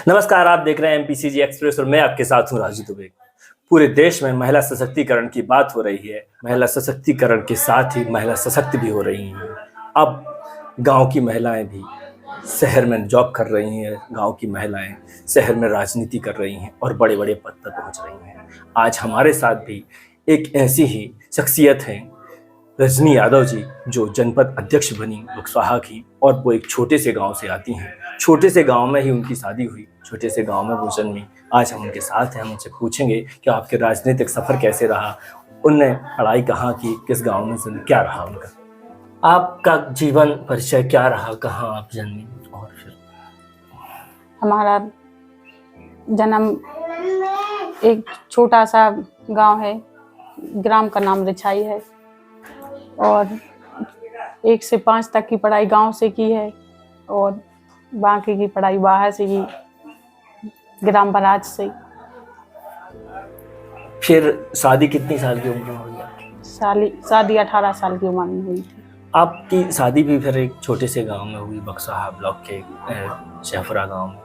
नमस्कार, आप देख रहे हैं एमपीसीजी एक्सप्रेस और मैं आपके साथ हूं राजू दुबे। पूरे देश में महिला सशक्तिकरण की बात हो रही है। महिला सशक्तिकरण के साथ ही महिला सशक्त भी हो रही हैं। अब गांव की महिलाएं भी शहर में जॉब कर रही हैं, गांव की महिलाएं शहर में राजनीति कर रही हैं और बड़े बड़े पद पर पहुंच रही हैं। आज हमारे साथ भी एक ऐसी ही शख्सियत है, रजनी यादव जी, जो जनपद अध्यक्ष बनी बक्सवाहा की, और वो एक छोटे से गांव से आती हैं। छोटे से गांव में ही उनकी शादी हुई, छोटे से गांव में वो जन्मी। आज हम उनके साथ हैं, हम उनसे पूछेंगे कि आपके राजनीतिक सफर कैसे रहा, उनने पढ़ाई कहाँ की, किस गांव में जन्म, क्या रहा उनका, आपका जीवन परिचय क्या रहा, कहाँ आप जन्मी। और फिर हमारा जन्म एक छोटा सा गांव है, ग्राम का नाम रिछाई है, और 1 से 5 तक की पढ़ाई गांव से की है और बाकी की पढ़ाई बाहर से की, ग्राम बराज से। फिर शादी कितनी साल की उम्र में हुई? शादी 18 साल की उम्र में हुई थी। आपकी शादी भी फिर एक छोटे से गांव में हुई, बक्सवाहा ब्लॉक के शेफरा गांव में।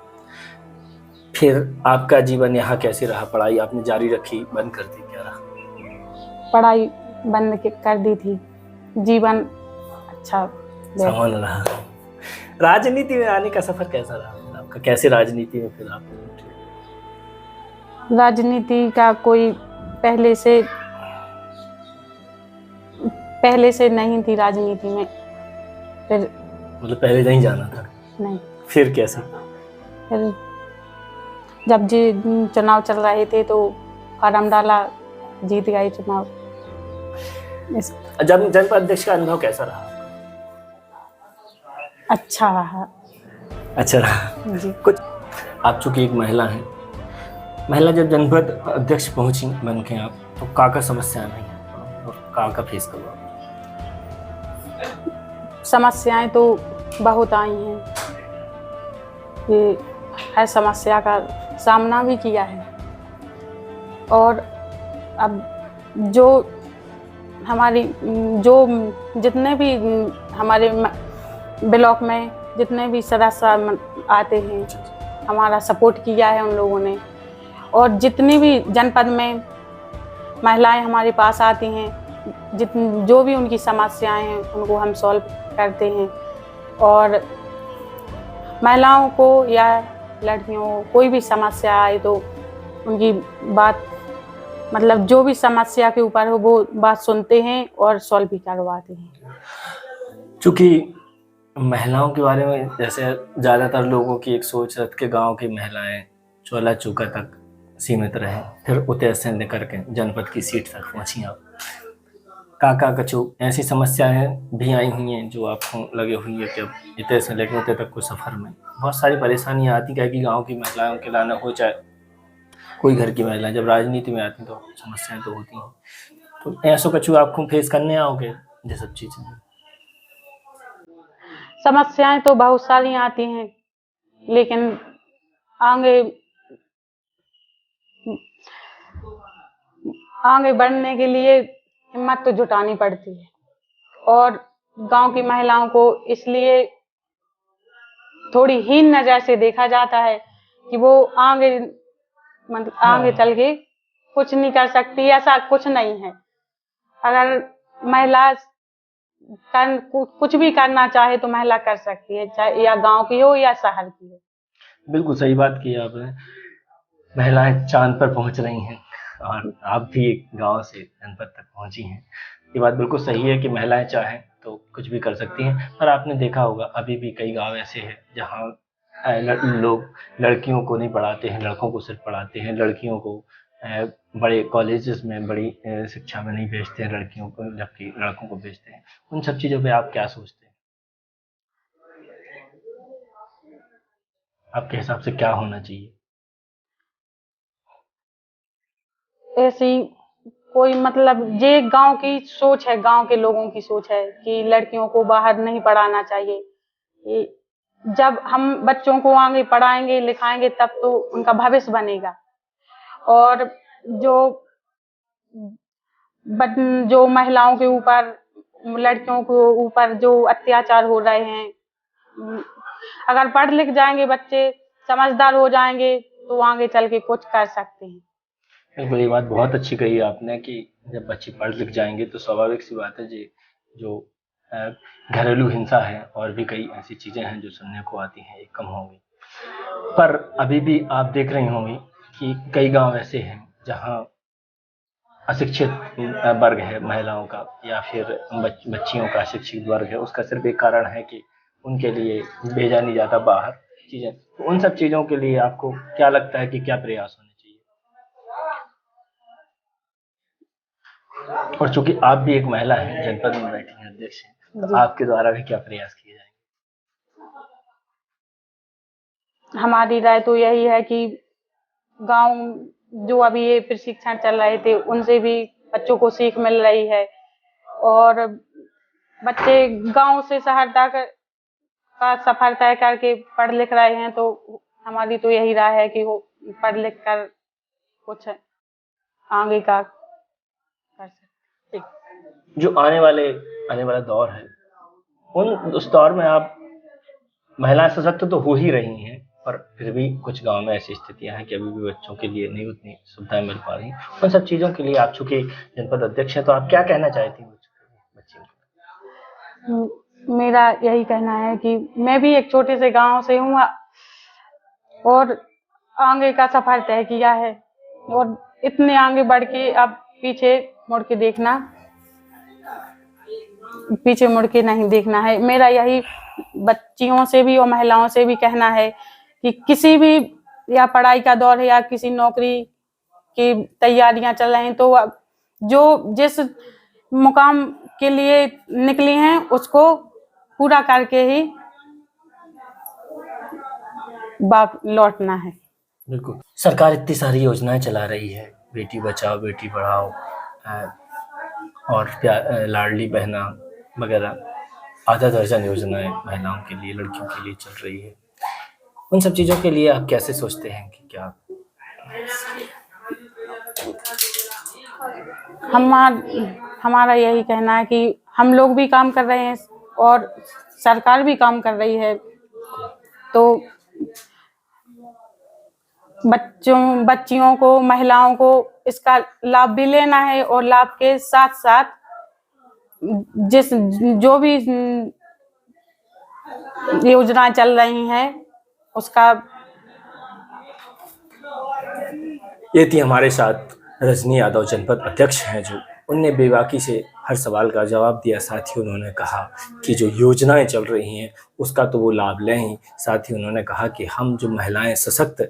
फिर आपका जीवन यहाँ कैसे रहा? पढ़ाई आपने जारी रखी, बंद कर दी, क्या रहा? पढ़ाई बंद कर दी थी, जीवन अच्छा सामान्य रहा। राजनीति में आने का सफर कैसा रहा आपका? कैसे राजनीति में फिर आप? राजनीति का कोई पहले से नहीं थी राजनीति में। फिर मतलब पहले नहीं जाना था? नहीं। फिर कैसे? फिर जब चुनाव चल रहे थे तो फार्म डाला, जीत गए चुनाव। जब जनपद अध्यक्ष का अनुभव कैसा रहा? अच्छा रहा। अच्छा रहा जी। कुछ आप चूंकि एक महिला हैं, महिला जब जनपद अध्यक्ष पहुंची बन के आप, तो का समस्याएं नहीं है और का फेस करवा? समस्याएं तो बहुत आई हैं, ये हर समस्या का सामना भी किया है। और अब जितने भी हमारे ब्लॉक में जितने भी सदस्य आते हैं, हमारा सपोर्ट किया है उन लोगों ने। और जितनी भी जनपद में महिलाएं हमारे पास आती हैं, जो भी उनकी समस्याएं हैं उनको हम सॉल्व करते हैं। और महिलाओं को या लड़कियों को कोई भी समस्या आए तो उनकी बात, मतलब जो भी समस्या के ऊपर हो वो बात सुनते हैं और सॉल्व भी करवाते हैं। चूँकि महिलाओं के बारे में जैसे ज़्यादातर लोगों की एक सोच रथ के गांव की महिलाएं चोला चौका तक सीमित रहे, फिर उतय से लेकर के जनपद की सीट तक पहुँची। आप का कछु ऐसी समस्याएं भी आई हुई हैं जो आपको लगे हुई है कि अब इतने से लेकर उतने तक को सफ़र में बहुत सारी परेशानियां आती हैं कि गांव की महिलाओं के लाना हो, चाहे कोई घर की महिला जब राजनीति में आती तो समस्याएं तो होती हैं। तो ऐसा कछु आपको फेस करने आओगे ये सब चीज़ें? समस्याएं तो बहुत सारी आती हैं, लेकिन आगे बढ़ने के लिए हिम्मत तो जुटानी पड़ती है। और गांव की महिलाओं को इसलिए थोड़ी हीन नजर से देखा जाता है कि वो आगे चल के कुछ नहीं कर सकती। ऐसा कुछ नहीं है। अगर महिला कुछ भी करना चाहे तो महिला कर सकती है, चाहे या गांव की हो या शहर की हो। बिल्कुल सही बात की आपने। महिलाएं चांद पर पहुंच रही हैं और आप भी एक गांव से जनपद तक पहुंची हैं। ये बात बिल्कुल सही है कि महिलाएं चाहें तो कुछ भी कर सकती हैं। पर आपने देखा होगा अभी भी कई गांव ऐसे हैं जहां लोग लड़कियों को नहीं पढ़ाते हैं, लड़कों को सिर्फ पढ़ाते हैं। लड़कियों को बड़े कॉलेजेस में, बड़ी शिक्षा में नहीं भेजते हैं लड़कियों को, जबकि लड़कों को भेजते हैं। उन सब चीज़ों पे आप क्या सोचते हैं? आपके हिसाब से क्या होना चाहिए? ऐसी कोई, मतलब ये गांव की सोच है, गांव के लोगों की सोच है कि लड़कियों को बाहर नहीं पढ़ाना चाहिए। जब हम बच्चों को आगे पढ़ाएंगे लिखाएंगे तब तो उनका भविष्य बनेगा। और जो महिलाओं के ऊपर, लड़कियों के ऊपर जो अत्याचार हो रहे हैं, अगर पढ़ लिख जाएंगे बच्चे समझदार हो जाएंगे तो आगे चल के कुछ कर सकते हैं। बिल्कुल, ये बात बहुत अच्छी कही आपने कि जब बच्चे पढ़ लिख जाएंगे तो स्वाभाविक सी बात है जी, जो अ, घरेलू हिंसा है और भी कई ऐसी चीज़ें हैं जो सुनने को आती हैं, ये कम होंगी। पर अभी भी आप देख रही होंगी कि कई गांव ऐसे हैं जहां अशिक्षित वर्ग है महिलाओं का, या फिर बच्चियों का अशिक्षित वर्ग है। उसका सिर्फ एक कारण है कि उनके लिए भेजा नहीं जाता बाहर चीज़ें। तो उन सब चीज़ों के लिए आपको क्या लगता है कि क्या प्रयास होने चाहिए? और चूंकि आप भी एक महिला हैं, जनपद में बैठी हैं, अध्यक्ष हैं, तो जी। आपके द्वारा भी क्या प्रयास किए जाएंगे? हमारी राय तो यही है कि गांव जो अभी ये प्रशिक्षण चल रहे थे उनसे भी बच्चों को सीख मिल रही है, और बच्चे गांव से शहर तक का सफर तय करके पढ़ लिख रहे हैं, तो हमारी तो यही राय है कि वो पढ़ लिख कर कुछ आगे का कर सकते। जो आने वाला दौर है, उस दौर में आप महिलाएं सशक्त तो हो ही रही हैं, पर फिर भी कुछ गांव में ऐसी स्थितियां हैं कि अभी भी बच्चों के लिए नहीं उतनी सुविधाएं मिल पा रही। उन सब चीज़ों के लिए आप चूंकि जनपद अध्यक्ष हैं, तो आप क्या कहना चाहती हैं बच्चियों को? मेरा यही कहना है कि मैं भी एक छोटे से गांव से हूँ और आगे का सफर तय किया है, और इतने आगे बढ़ के अब पीछे मुड़ के नहीं देखना है। मेरा यही बच्चियों से भी और महिलाओं से भी कहना है कि किसी भी, या पढ़ाई का दौर है या किसी नौकरी की तैयारियां चल रही हैं, तो अब जो जिस मुकाम के लिए निकली हैं उसको पूरा करके ही लौटना है। बिल्कुल, सरकार इतनी सारी योजनाएं चला रही है, बेटी बचाओ बेटी पढ़ाओ और लाडली बहना वगैरह, आधा दर्जन योजनाएं महिलाओं के लिए, लड़कियों के लिए चल रही है। उन सब चीज़ों के लिए आप कैसे सोचते हैं कि क्या हमारा यही कहना है कि हम लोग भी काम कर रहे हैं और सरकार भी काम कर रही है, तो बच्चियों को, महिलाओं को इसका लाभ भी लेना है, और लाभ के साथ साथ जो भी योजनाएं चल रही हैं उसका। ये थी हमारे साथ रजनी यादव, जनपद अध्यक्ष हैं, जो उनने बेबाकी से हर सवाल का जवाब दिया। साथ ही उन्होंने कहा कि जो योजनाएं चल रही हैं उसका तो वो लाभ लें ही, साथ ही उन्होंने कहा कि हम जो महिलाएं सशक्त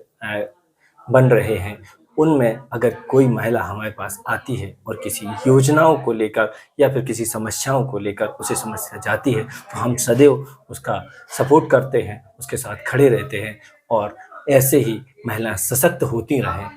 बन रहे हैं, उनमें अगर कोई महिला हमारे पास आती है और किसी योजनाओं को लेकर या फिर किसी समस्याओं को लेकर उसे समस्या जाती है, तो हम सदैव उसका सपोर्ट करते हैं, उसके साथ खड़े रहते हैं, और ऐसे ही महिलाएं सशक्त होती रहें।